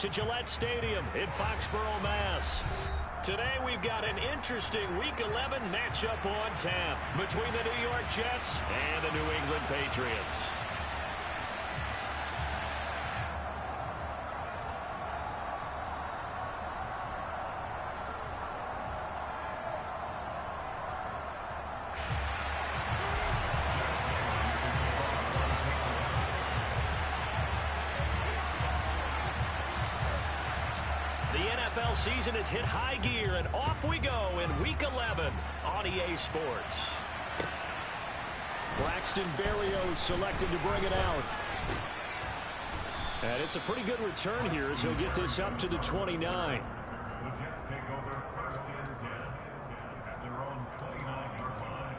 to Gillette Stadium in Foxborough, Mass. Today we've got an interesting Week 11 matchup on tap between the New York Jets and the New England Patriots. Season has hit high gear, and off we go in Week 11 on EA Sports. Braxton Berrios selected to bring it out. And it's a pretty good return here as he'll get this up to the 29. The Jets take over first and 10 at their own 29-yard line.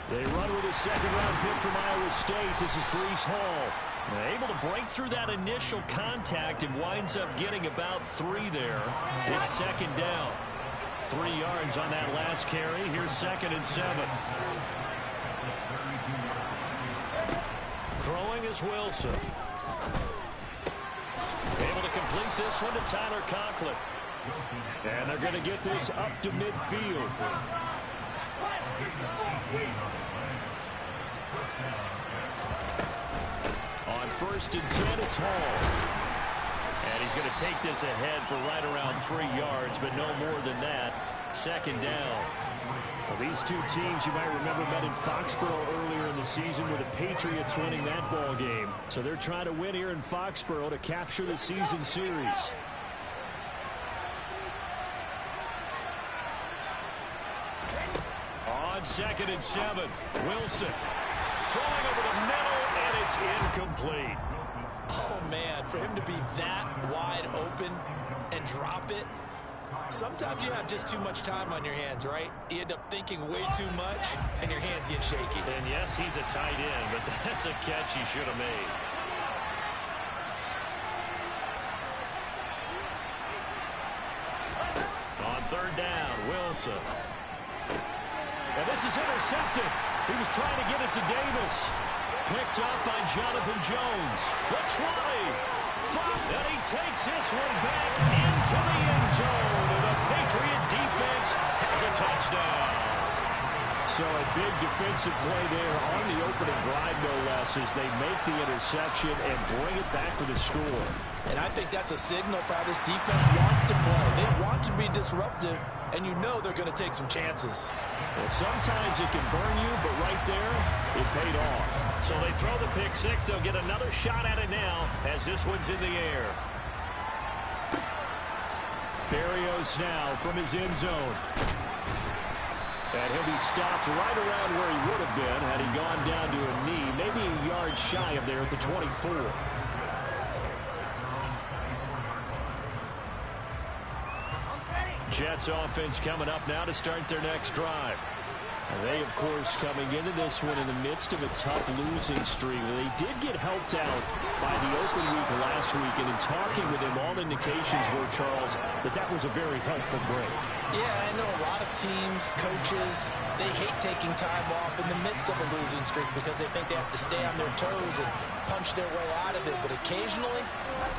They run with a second-round pick from Iowa State. This is Breece Hall. Able to break through that initial contact and winds up getting about 3 there. It's second down. 3 yards on that last carry. Here's 2nd and 7. Throwing is Wilson. Able to complete this one to Tyler Conklin. And they're going to get this up to midfield. On 1st and 10, it's Hall. And he's going to take this ahead for right around 3 yards, but no more than that. 2nd down. Well, these two teams, you might remember, met in Foxborough earlier in the season with the Patriots winning that ball game. So they're trying to win here in Foxborough to capture the season series. On 2nd and 7, Wilson throwing over the middle, and it's incomplete. Oh, man, for him to be that wide open and drop it, sometimes you have just too much time on your hands, right? You end up thinking way too much, and your hands get shaky. And, yes, he's a tight end, but that's a catch he should have made. On 3rd down, Wilson. And this is intercepted. He was trying to get it to Davis. Picked up by Jonathan Jones. The try. And he takes this one back into the end zone. And the Patriot defense has a touchdown. So a big defensive play there on the opening drive, no less, as they make the interception and bring it back for the score. And I think that's a signal for how this defense wants to play. They want to be disruptive, and you know they're going to take some chances. Well, sometimes it can burn you, but right there, it paid off. So they throw the pick six. They'll get another shot at it now as this one's in the air. Berrios now from his end zone. And he'll be stopped right around where he would have been had he gone down to a knee, maybe a yard shy of there at the 24. Jets offense coming up now to start their next drive. And they, of course, coming into this one in the midst of a tough losing streak. They did get helped out by the open week last week, and in talking with him, all indications were, Charles, that was a very helpful break. Yeah, I know a lot of teams, coaches, they hate taking time off in the midst of a losing streak because they think they have to stay on their toes and punch their way out of it. But occasionally,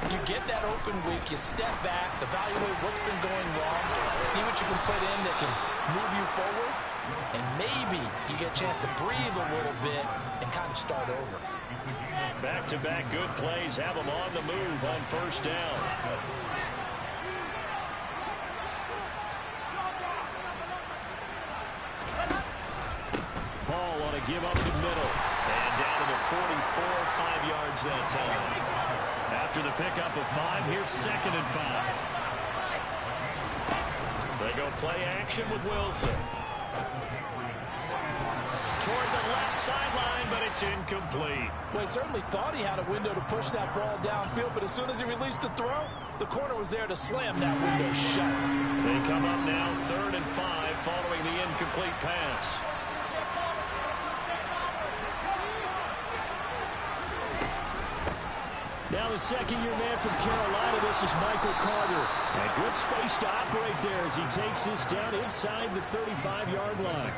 you get that open week, you step back, evaluate what's been going wrong, see what you can put in that can move you forward, and maybe you get a chance to breathe a little bit and kind of start over. Back-to-back good plays have them on the move on 1st down. Ball on a give up the middle. And down to the 44, 5 yards that time. After the pickup of 5, here's 2nd and 5. They go play action with Wilson. Toward the left sideline, but it's incomplete. Well, he certainly thought he had a window to push that ball downfield, but as soon as he released the throw, the corner was there to slam that window shut. They come up now 3rd and 5 following the incomplete pass. Now the second-year man from Carolina, this is Michael Carter. And good space to operate there as he takes this down inside the 35-yard line.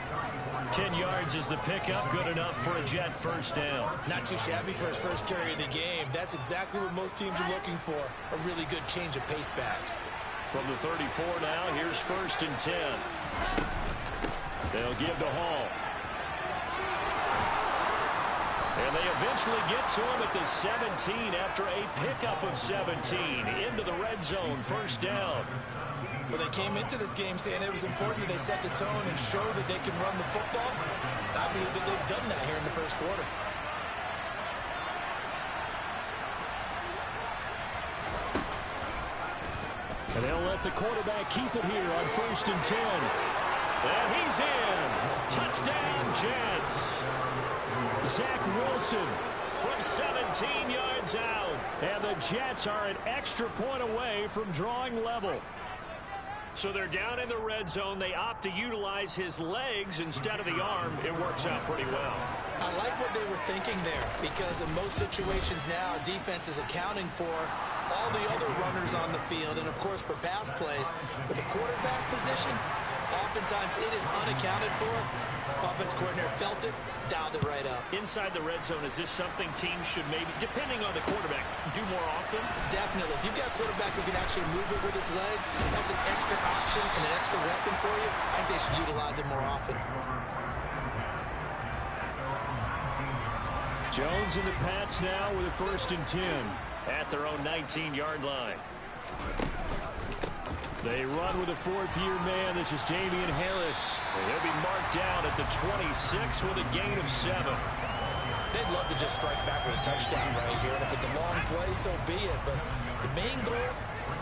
10 yards is the pickup, good enough for a Jet first down. Not too shabby for his first carry of the game. That's exactly what most teams are looking for, a really good change of pace back. From the 34 now, here's 1st and 10. They'll give to Hall. And they eventually get to him at the 17 after a pickup of 17 into the red zone, first down. Well, they came into this game saying it was important that they set the tone and show that they can run the football. I believe that they've done that here in the first quarter. And they'll let the quarterback keep it here on 1st and 10. And he's in. Touchdown, Jets. Zach Wilson from 17 yards out. And the Jets are an extra point away from drawing level. So they're down in the red zone. They opt to utilize his legs instead of the arm. It works out pretty well. I like what they were thinking there, because in most situations now, defense is accounting for all the other runners on the field, and of course for pass plays. But the quarterback position, oftentimes it is unaccounted for. Offense coordinator felt it, dialed it right up. Inside the red zone, is this something teams should maybe, depending on the quarterback, do more often? Definitely. If you've got a quarterback who can actually move it with his legs, that's an extra option and an extra weapon for you. I think they should utilize it more often. Jones and the Pats now with a 1st and 10 at their own 19-yard line. They run with a 4th-year man. This is Damian Harris. And he'll be marked down at the 26 with a gain of 7. They'd love to just strike back with a touchdown right here. And if it's a long play, so be it. But the main goal,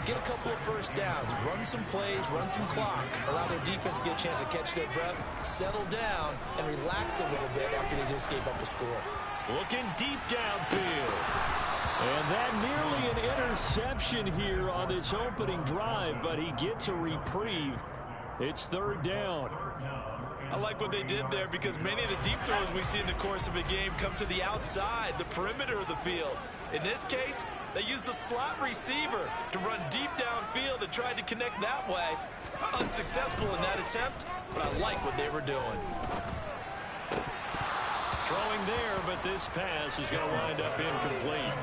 get a couple of first downs, run some plays, run some clock, allow their defense to get a chance to catch their breath, settle down, and relax a little bit after they just gave up a score. Looking deep downfield. And that nearly an interception here on this opening drive, but he gets a reprieve. It's 3rd down. I like what they did there, because many of the deep throws we see in the course of a game come to the outside, the perimeter of the field. In this case, they used the slot receiver to run deep downfield and tried to connect that way. Unsuccessful in that attempt, but I like what they were doing. Throwing there, but this pass is going to wind up incomplete.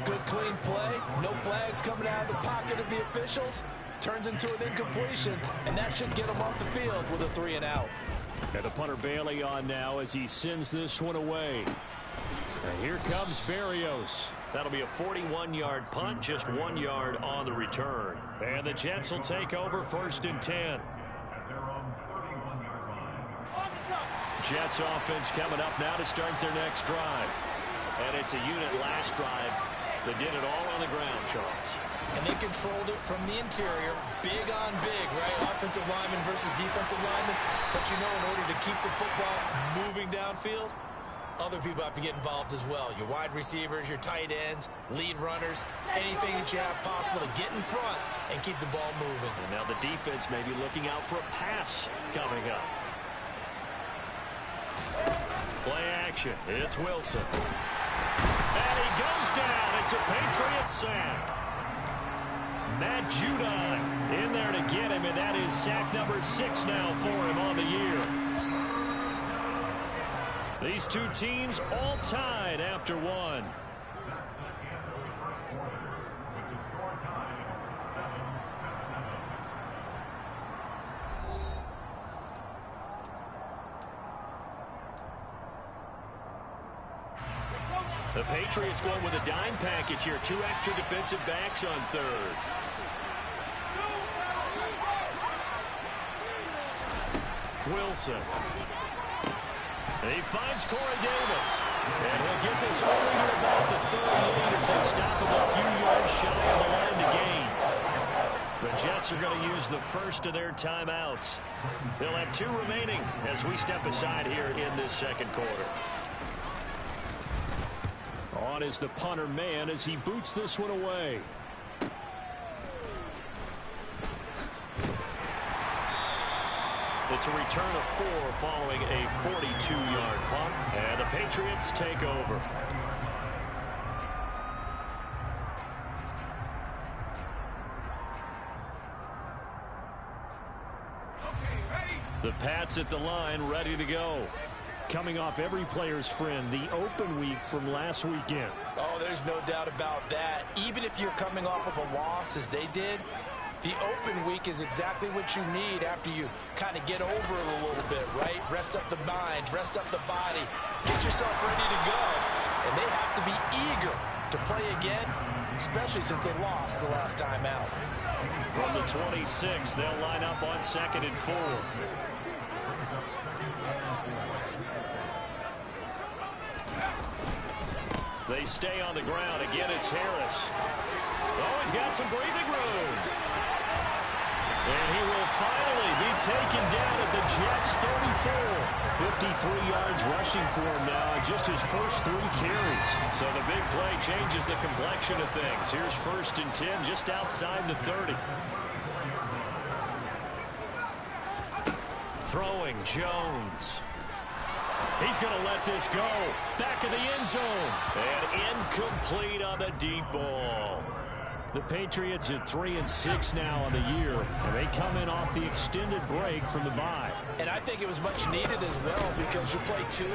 Good clean play, no flags coming out of the pocket of the officials. Turns into an incompletion, and that should get them off the field with a 3 and out. And the punter Bailey on now as he sends this one away. And here comes Berrios. That'll be a 41-yard punt, just 1 yard on the return. And the Jets will take over 1st and 10. Jets offense coming up now to start their next drive. And it's a unit last drive that did it all on the ground, Charles. And they controlled it from the interior, big on big, right? Offensive lineman versus defensive lineman. But you know, in order to keep the football moving downfield, other people have to get involved as well. Your wide receivers, your tight ends, lead runners, anything that you have possible to get in front and keep the ball moving. And now the defense may be looking out for a pass coming up. Play action. It's Wilson. And he goes down. It's a Patriot sack. Matt Judon in there to get him, and that is sack number 6 now for him on the year. These two teams all tied after one. The Patriots going with a dime package here. 2 extra defensive backs on 3rd. Wilson. And he finds Corey Davis. And he'll get this only to about the 38 as they stop him a few yards shy of the line to gain. The Jets are going to use the first of their timeouts. They'll have 2 remaining as we step aside here in this second quarter. On is the punter man as he boots this one away. It's a return of 4 following a 42-yard punt. And the Patriots take over. The Pats at the line, ready to go. Coming off every player's friend, the open week from last weekend. Oh, there's no doubt about that. Even if you're coming off of a loss as they did, the open week is exactly what you need after you kind of get over it a little bit, right? Rest up the mind, rest up the body, get yourself ready to go. And they have to be eager to play again, especially since they lost the last time out. From the 26, they'll line up on 2nd and 4. They stay on the ground. Again, it's Harris. Oh, he's got some breathing room. And he will finally be taken down at the Jets' 34. 53 yards rushing for him now in just his first 3 carries. So the big play changes the complexion of things. Here's 1st and 10 just outside the 30. Throwing Jones. He's going to let this go. Back of the end zone. And incomplete on the deep ball. The Patriots at 3-6 now on the year, and they come in off the extended break from the bye. And I think it was much needed as well because you play 2.5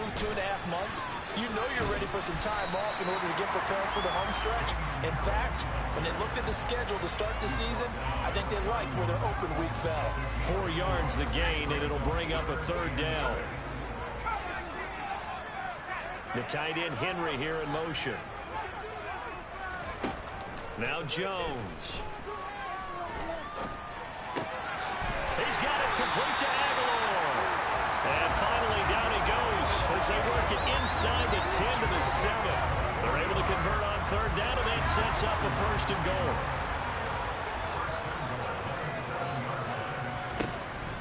months. You know you're ready for some time off in order to get prepared for the home stretch. In fact, when they looked at the schedule to start the season, I think they liked where their open week fell. 4 yards the gain, and it'll bring up a 3rd down. The tight end Henry here in motion. Now Jones. He's got it complete to Aguilar. And finally down he goes as they work it inside the 10 to the 7. They're able to convert on 3rd down, and that sets up a 1st and goal.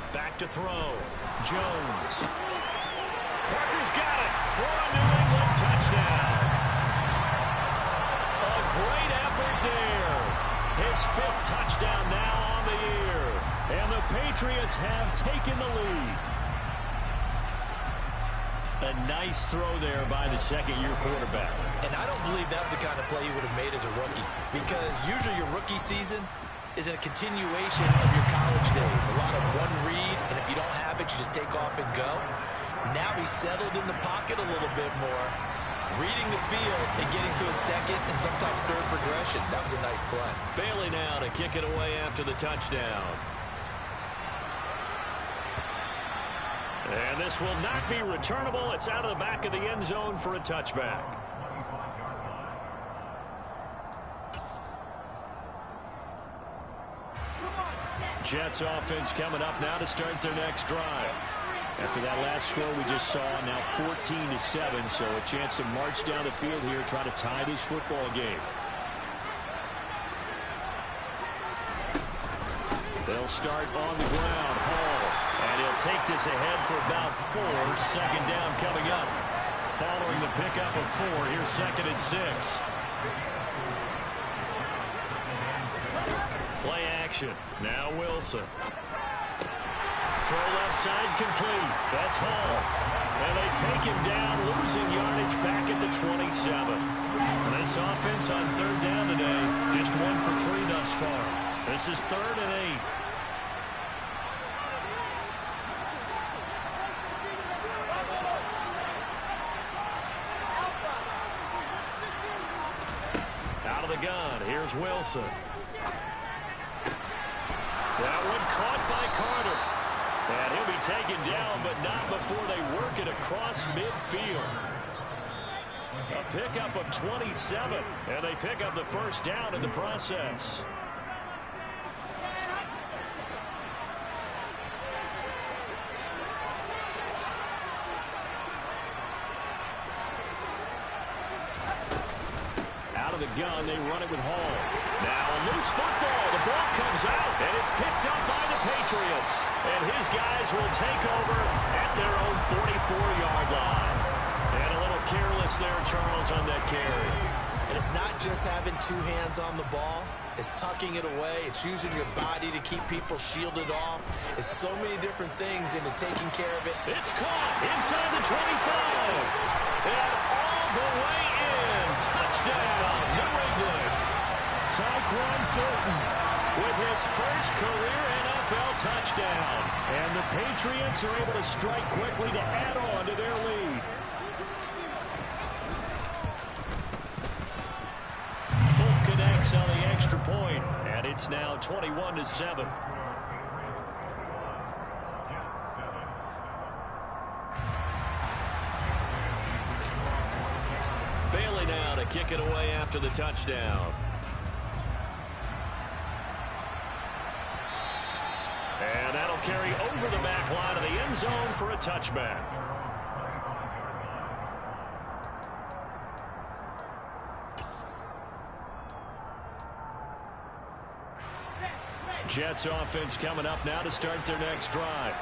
Back to throw. Jones. Parker's got it for a New England touchdown. A great effort there. His 5th touchdown now on the year. And the Patriots have taken the lead. A nice throw there by the 2nd-year quarterback. And I don't believe that was the kind of play he would have made as a rookie. Because usually your rookie season is a continuation of your college days. A lot of one read, and if you don't have it, you just take off and go. Now he's settled in the pocket a little bit more, reading the field and getting to a 2nd and sometimes 3rd progression. That was a nice play. Bailey now to kick it away after the touchdown. And this will not be returnable. It's out of the back of the end zone for a touchback. Jets offense coming up now to start their next drive. After that last score we just saw, now 14-7, so a chance to march down the field here, try to tie this football game. They'll start on the ground. Hall, and he'll take this ahead for about 4. 2nd down coming up. Following the pickup of 4, here's 2nd and 6. Play action. Now Wilson. Throw left side complete. That's Hall. And they take him down, losing yardage back at the 27. And this offense on 3rd down today, just 1 for 3 thus far. This is 3rd and 8. Out of the gun, here's Wilson. That one caught by Carter. And he'll be taken down, but not before they work it across midfield. A pickup of 27, and they pick up the 1st down in the process. Out of the gun, they run it with Hall. Now a loose football. The ball comes out, and it's picked up by the Patriots. And his guys will take over at their own 44-yard line. And a little careless there, Charles, on that carry. And it's not just having 2 hands on the ball. It's tucking it away. It's using your body to keep people shielded off. It's so many different things into taking care of it. It's caught inside the 25. And all the way in. Touchdown, New England. Tyquan Thornton with his first career NFL NFL touchdown. And the Patriots are able to strike quickly to add on to their lead. Fulton connects on the extra point, and it's now 21-7. Bailey now to kick it away after the touchdown. And that'll carry over the back line of the end zone for a touchback. Jets offense coming up now to start their next drive.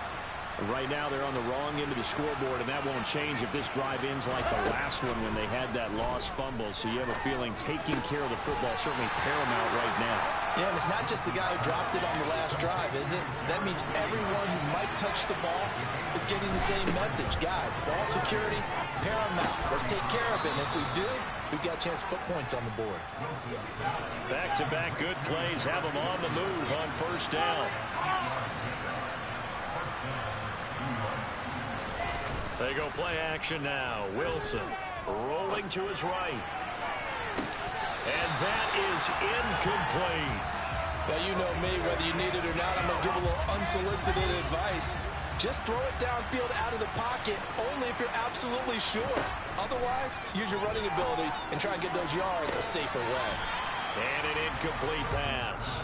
Right now they're on the wrong end of the scoreboard, and that won't change if this drive ends like the last one when they had that lost fumble. So you have a feeling taking care of the football is certainly paramount right now. Yeah, and it's not just the guy who dropped it on the last drive, is it? That means everyone who might touch the ball is getting the same message. Guys, ball security, paramount. Let's take care of it. And if we do, we've got a chance to put points on the board. Back-to-back good plays have them on the move on first down. They go play action now. Wilson rolling to his right. And that is incomplete. Now, you know me, whether you need it or not, I'm going to give a little unsolicited advice. Just throw it downfield out of the pocket only if you're absolutely sure. Otherwise, use your running ability and try and get those yards a safer way. And an incomplete pass.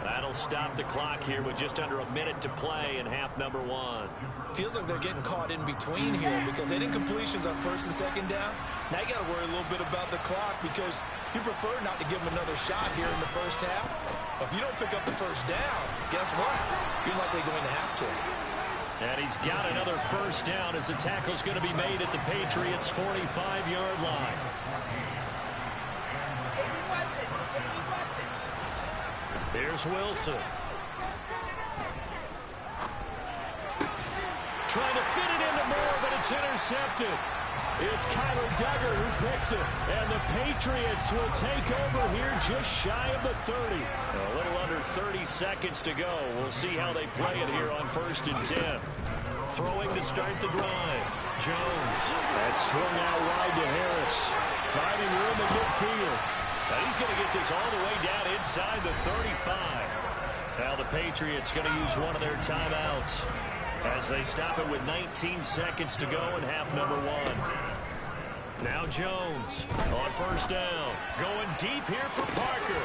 That'll stop the clock here with just under a minute to play in half number one. Feels like they're getting caught in between here because they did incompletions on first and second down. Now you got to worry a little bit about the clock because you prefer not to give them another shot here in the first half. If you don't pick up the first down, guess what? You're likely going to have to. And he's got another first down as the tackle's going to be made at the Patriots' 45-yard line. Here's Wilson. Trying to fit it into Moore, but it's intercepted. It's Kyler Duggar who picks it. And the Patriots will take over here just shy of the 30. A little under 30 seconds to go. We'll see how they play it here on 1st and 10. Throwing to start the drive. Jones. That's swung out wide to Harris. Finding room in midfield. Now he's going to get this all the way down inside the 35. Now the Patriots going to use one of their timeouts as they stop it with 19 seconds to go in half number one. Now Jones on first down. Going deep here for Parker.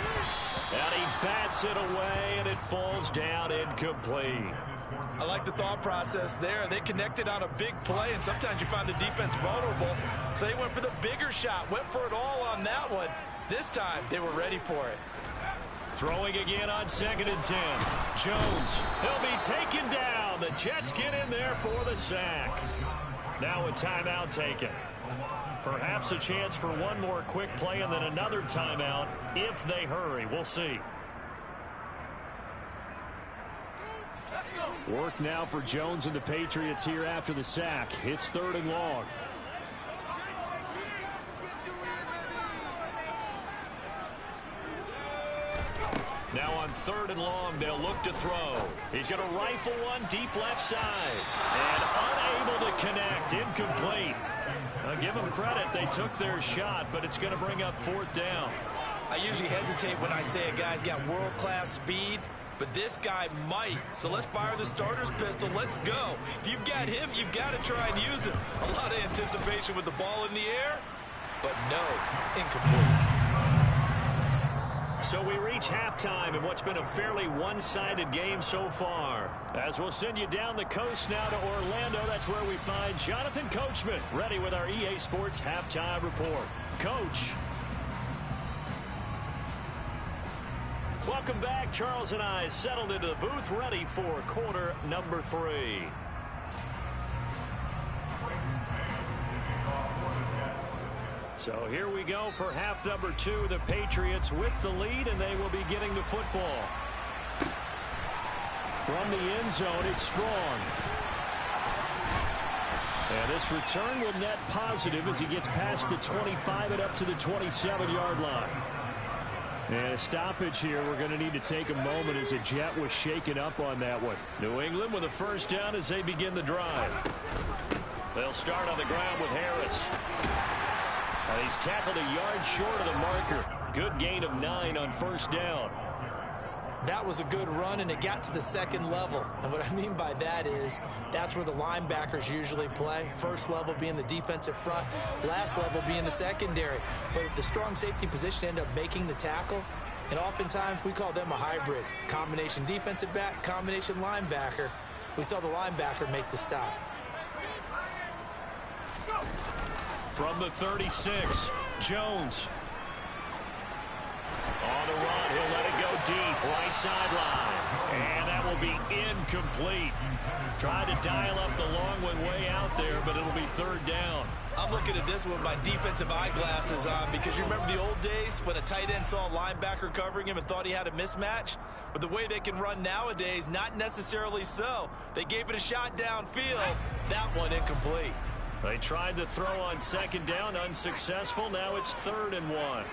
And he bats it away, and it falls down incomplete. I like the thought process there. They connected on a big play, and sometimes you find the defense vulnerable. So they went for the bigger shot, went for it all on that one. This time, they were ready for it. Throwing again on 2nd and 10. Jones, he'll be taken down. The Jets get in there for the sack. Now a timeout taken. Perhaps a chance for one more quick play and then another timeout if they hurry. We'll see. Work now for Jones and the Patriots here after the sack. It's 3rd and long. Now on 3rd and long, they'll look to throw. He's going to rifle one deep left side. And unable to connect. Incomplete. I'll give them credit. They took their shot, but it's going to bring up 4th down. I usually hesitate when I say a guy's got world-class speed, but this guy might. So let's fire the starter's pistol. Let's go. If you've got him, you've got to try and use him. A lot of anticipation with the ball in the air, but no, incomplete. So we reach halftime in what's been a fairly one-sided game so far. As we'll send you down the coast now to Orlando, that's where we find Jonathan Coachman, ready with our EA Sports Halftime Report. Coach. Welcome back. Charles and I settled into the booth, ready for quarter number 3. So here we go for half number 2. The Patriots with the lead, and they will be getting the football. From the end zone, it's Strong. And this return will net positive as he gets past the 25 and up to the 27-yard line. And a stoppage here. We're going to need to take a moment as a Jet was shaken up on that one. New England with a first down as they begin the drive. They'll start on the ground with Harris. And he's tackled a yard short of the marker. Good gain of 9 on first down. That was a good run, and it got to the second level. And what I mean by that is that's where the linebackers usually play. First level being the defensive front, last level being the secondary. But the strong safety position ended up making the tackle, and oftentimes we call them a hybrid. Combination defensive back, combination linebacker. We saw the linebacker make the stop. From the 36, Jones. On the run, he'll let it go deep, right sideline. And that will be incomplete. Tried to dial up the long one way out there, but it'll be third down. I'm looking at this with my defensive eyeglasses on because you remember the old days when a tight end saw a linebacker covering him and thought he had a mismatch? But the way they can run nowadays, not necessarily so. They gave it a shot downfield. That one incomplete. They tried to throw on second down, unsuccessful. Now it's 3rd and 1.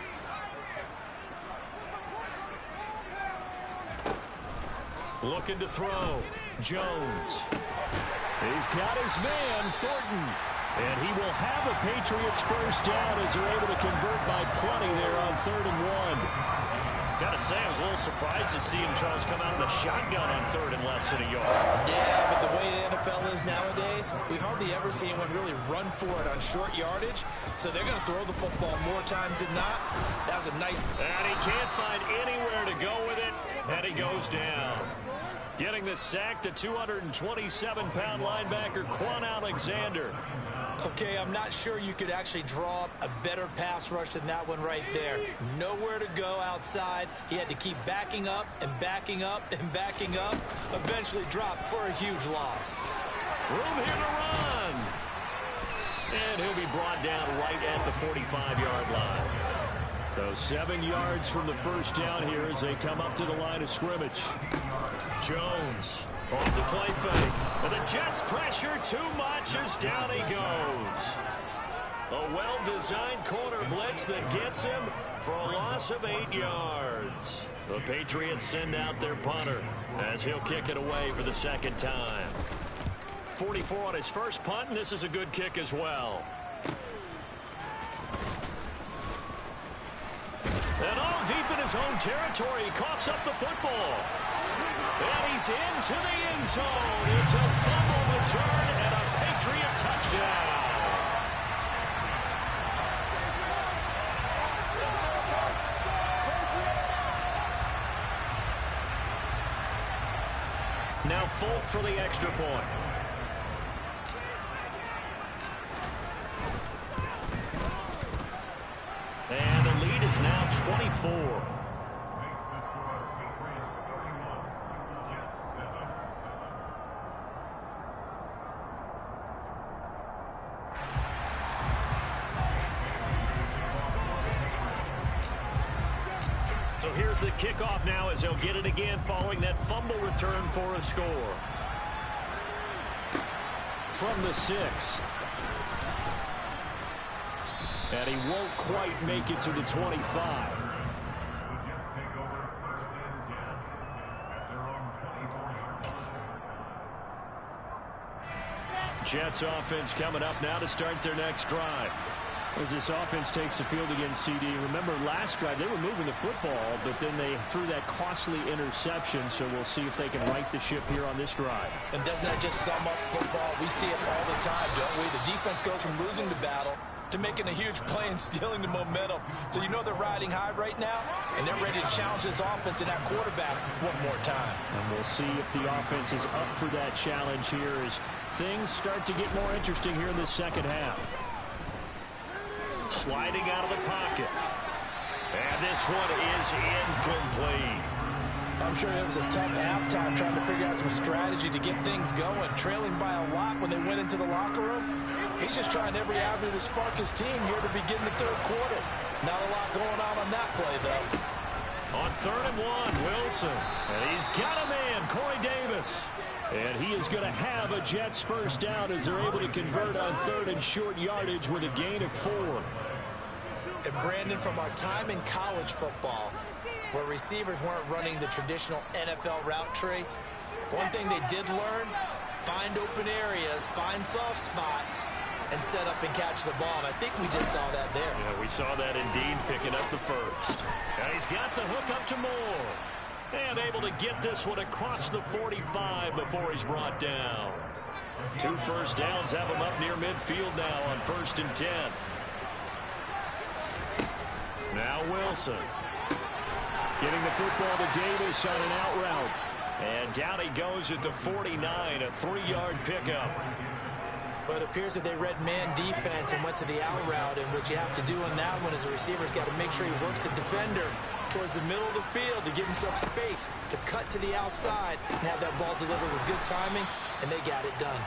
Looking to throw. Jones. He's got his man, Thornton. And he will have a Patriots first down as they're able to convert by plenty there on 3rd and 1. Gotta say, I was a little surprised to see him, Charles, come out in the shotgun on 3rd and less than a yard. Yeah, but the way the NFL is nowadays, we hardly ever see anyone really run for it on short yardage. So they're going to throw the football more times than not. That was a nice... And he can't find anywhere to go with it, and he goes down. Getting the sack, the 227-pound linebacker, Quan Alexander. Okay, I'm not sure you could actually draw up a better pass rush than that one right there. Nowhere to go outside. He had to keep backing up and backing up and backing up. Eventually dropped for a huge loss. Room here to run. And he'll be brought down right at the 45-yard line. So 7 yards from the first down here as they come up to the line of scrimmage. Jones off the play fake. And the Jets pressure too much as down he goes. A well-designed corner blitz that gets him for a loss of 8 yards. The Patriots send out their punter as he'll kick it away for the second time. 44 on his first punt, and this is a good kick as well. And all deep in his own territory, he coughs up the football. And he's into the end zone. It's a fumble return and a Patriot touchdown. Now Folk for the extra point. And the lead is now 24. So here's the kickoff now as they'll get it again following that fumble return for a score. From the 6. And he won't quite make it to the 25. Jets offense coming up now to start their next drive. As this offense takes the field against CD. Remember last drive they were moving the football, but then they threw that costly interception, so we'll see if they can right the ship here on this drive. And doesn't that just sum up football? We see it all the time, don't we? The defense goes from losing the battle to making a huge play and stealing the momentum. So you know they're riding high right now, and they're ready to challenge this offense and that quarterback one more time. And we'll see if the offense is up for that challenge here as things start to get more interesting here in the second half. Sliding out of the pocket. And this one is incomplete. I'm sure it was a tough halftime trying to figure out some strategy to get things going. Trailing by a lot when they went into the locker room. He's just trying every avenue to spark his team here to begin the third quarter. Not a lot going on that play, though. On 3rd and 1, Wilson. And he's got a man, Corey Davis. And he is going to have a Jets first down as they're able to convert on 3rd and short yardage with a gain of 4. And Brandon, from our time in college football, where receivers weren't running the traditional NFL route tree. One thing they did learn, find open areas, find soft spots, and set up and catch the ball. And I think we just saw that there. Yeah, we saw that indeed, picking up the first. And he's got the hook up to Moore. And able to get this one across the 45 before he's brought down. 2 first downs have him up near midfield now on 1st and 10. Now Wilson. Getting the football to Davis on an out route. And down he goes at the 49, a 3-yard pickup. But it appears that they read man defense and went to the out route. And what you have to do on that one is the receiver's got to make sure he works the defender towards the middle of the field to give himself space to cut to the outside and have that ball delivered with good timing, and they got it done.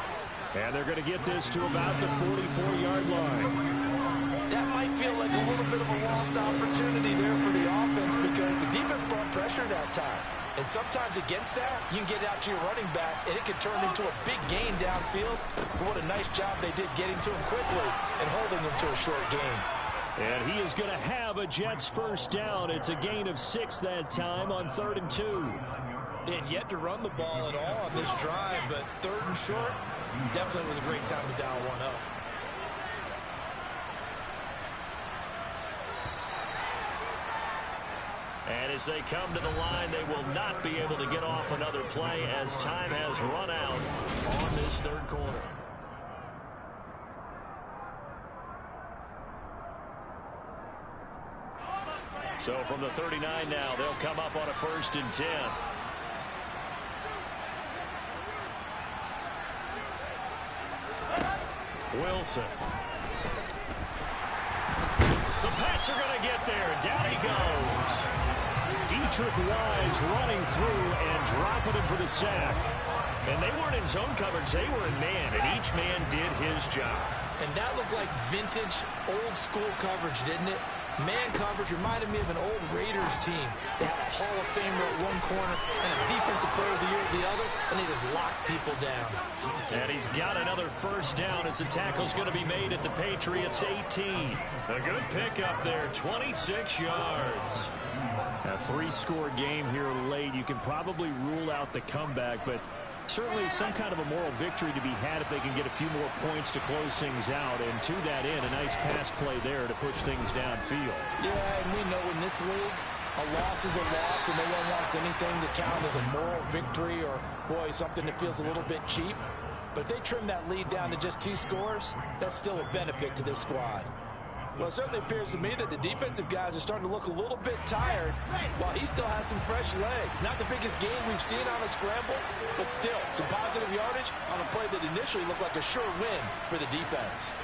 And they're going to get this to about the 44-yard line. That might feel like a little bit of a lost opportunity there for the offense because the defense brought pressure that time. And sometimes against that, you can get out to your running back, and it can turn into a big gain downfield. But what a nice job they did getting to him quickly and holding him to a short gain. And he is going to have a Jets first down. It's a gain of 6 that time on 3rd and 2. They had yet to run the ball at all on this drive, but 3rd and short definitely was a great time to dial one up. And as they come to the line, they will not be able to get off another play as time has run out on this 3rd quarter. So from the 39 now, they'll come up on a 1st and 10. Wilson. The Pats are going to get there. Down he goes. Dietrich Wise running through and dropping him for the sack. And they weren't in zone coverage. They were in man, and each man did his job. And that looked like vintage, old-school coverage, didn't it? Man coverage reminded me of an old Raiders team. They had a Hall of Famer at one corner and a defensive player of the year at the other, and they just locked people down. And he's got another first down as the tackle's going to be made at the Patriots 18. A good pickup there, 26 yards. A 3-score game here late. You can probably rule out the comeback, but certainly some kind of a moral victory to be had if they can get a few more points to close things out. And to that end, a nice pass play there to push things downfield. Yeah, and we know in this league, a loss is a loss, and no one wants anything to count as a moral victory or, boy, something that feels a little bit cheap. But if they trim that lead down to just 2 scores, that's still a benefit to this squad. Well, it certainly appears to me that the defensive guys are starting to look a little bit tired while he still has some fresh legs. Not the biggest gain we've seen on a scramble, but still some positive yardage on a play that initially looked like a sure win for the defense.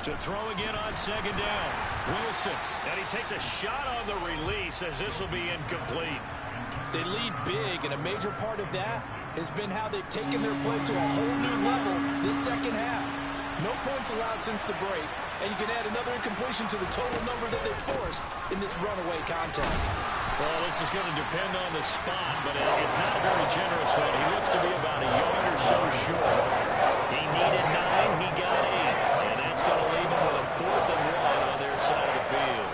To throw again on 2nd down. Wilson, and he takes a shot on the release as this will be incomplete. They lead big, and a major part of that has been how they've taken their play to a whole new level this second half. No points allowed since the break, and you can add another incompletion to the total number that they've forced in this runaway contest. Well, this is going to depend on the spot, but it's not a very generous one. He looks to be about a yard or so short. He needed 9, he got 8, and that's going to leave him with a 4th and 1 on their side of the field.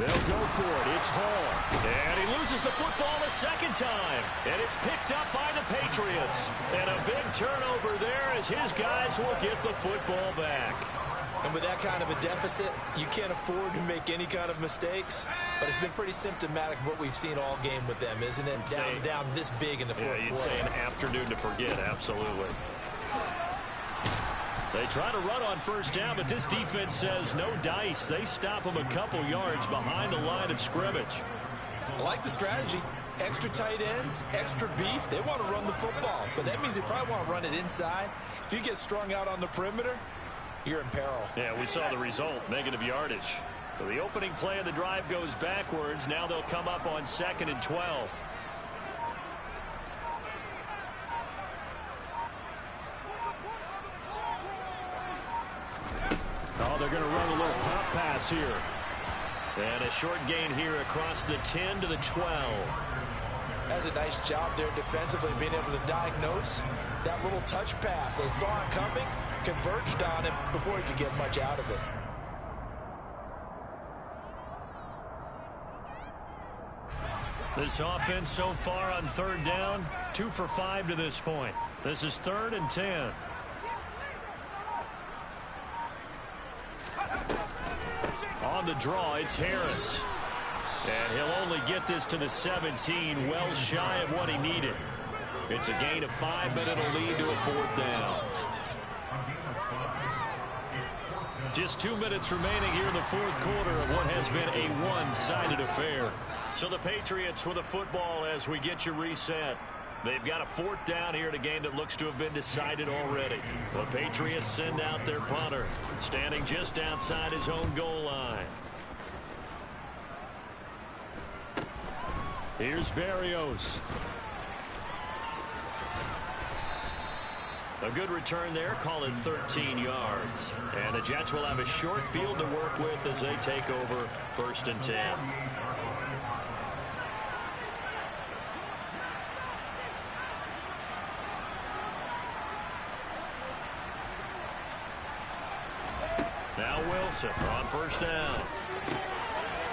They'll go for it. It's Hall. And he loses the football a 2nd time. And it's picked up by the Patriots. And a big turnover there as his guys will get the football back. And with that kind of a deficit, you can't afford to make any kind of mistakes. But it's been pretty symptomatic of what we've seen all game with them, isn't it? Down this big in the 4th quarter. Yeah, you'd say an afternoon to forget, absolutely. They try to run on 1st down, but this defense says no dice. They stop them a couple yards behind the line of scrimmage. I like the strategy. Extra tight ends, extra beef. They want to run the football, but that means they probably want to run it inside. If you get strung out on the perimeter, you're in peril. Yeah, we saw the result, negative yardage. So the opening play of the drive goes backwards. Now they'll come up on 2nd and 12. Oh, they're going to run a little pop pass here. And a short gain here across the 10 to the 12. That's a nice job there defensively, being able to diagnose That little touch pass, they saw it coming, converged on him before he could get much out of it. This offense so far on third down, 2 for 5 to this point. This is 3rd and 10. On the draw, it's Harris. And he'll only get this to the 17, well shy of what he needed. It's a gain of 5, but it'll lead to a 4th down. Just 2 minutes remaining here in the 4th quarter of what has been a one-sided affair. So the Patriots with the football as we get you reset. They've got a 4th down here in a game that looks to have been decided already. The Patriots send out their punter, standing just outside his own goal line. Here's Berrios. A good return there, call it 13 yards. And the Jets will have a short field to work with as they take over 1st and 10. Now Wilson on 1st down.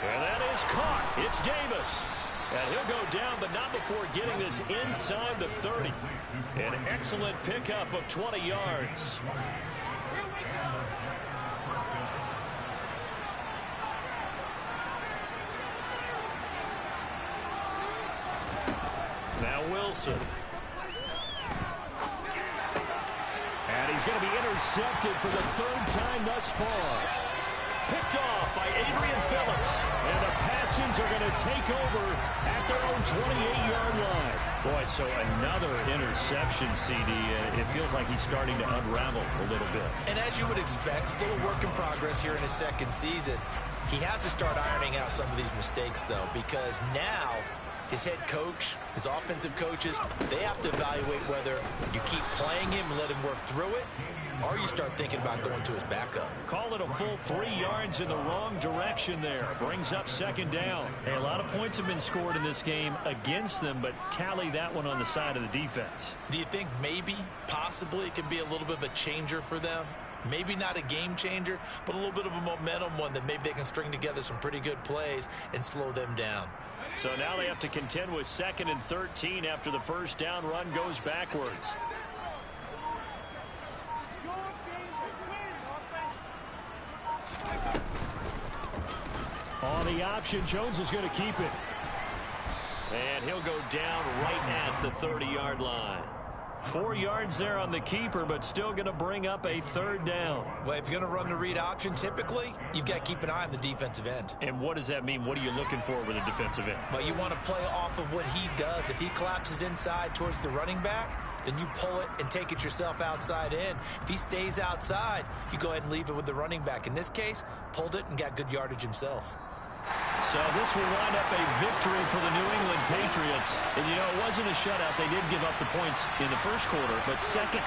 And that is caught. It's Davis. And he'll go down, but not before getting this inside the 30. An excellent pickup of 20 yards. Now Wilson. And he's going to be intercepted for the 3rd time thus far. Picked off by Adrian Phillips. And the Patsons are going to take over at their own 28-yard line. Boy, so another interception, CD. It feels like he's starting to unravel a little bit. And as you would expect, still a work in progress here in his 2nd season. He has to start ironing out some of these mistakes, though, because now his head coach, his offensive coaches, they have to evaluate whether you keep playing him and let him work through it, or you start thinking about going to his backup. Call it a full 3 yards in the wrong direction there. Brings up 2nd down. Hey, a lot of points have been scored in this game against them, but tally that one on the side of the defense. Do you think maybe, possibly, it can be a little bit of a changer for them? Maybe not a game changer, but a little bit of a momentum one that maybe they can string together some pretty good plays and slow them down. So now they have to contend with 2nd and 13 after the 1st down run goes backwards. On the option, Jones is going to keep it. And he'll go down right at the 30-yard line. 4 yards there on the keeper, but still going to bring up a 3rd down. Well, if you're going to run the read option, typically, you've got to keep an eye on the defensive end. And what does that mean? What are you looking for with a defensive end? Well, you want to play off of what he does. If he collapses inside towards the running back, then you pull it and take it yourself outside in. If he stays outside, you go ahead and leave it with the running back. In this case, pulled it and got good yardage himself. So this will wind up a victory for the New England Patriots. And, you know, it wasn't a shutout. They did give up the points in the 1st quarter, but second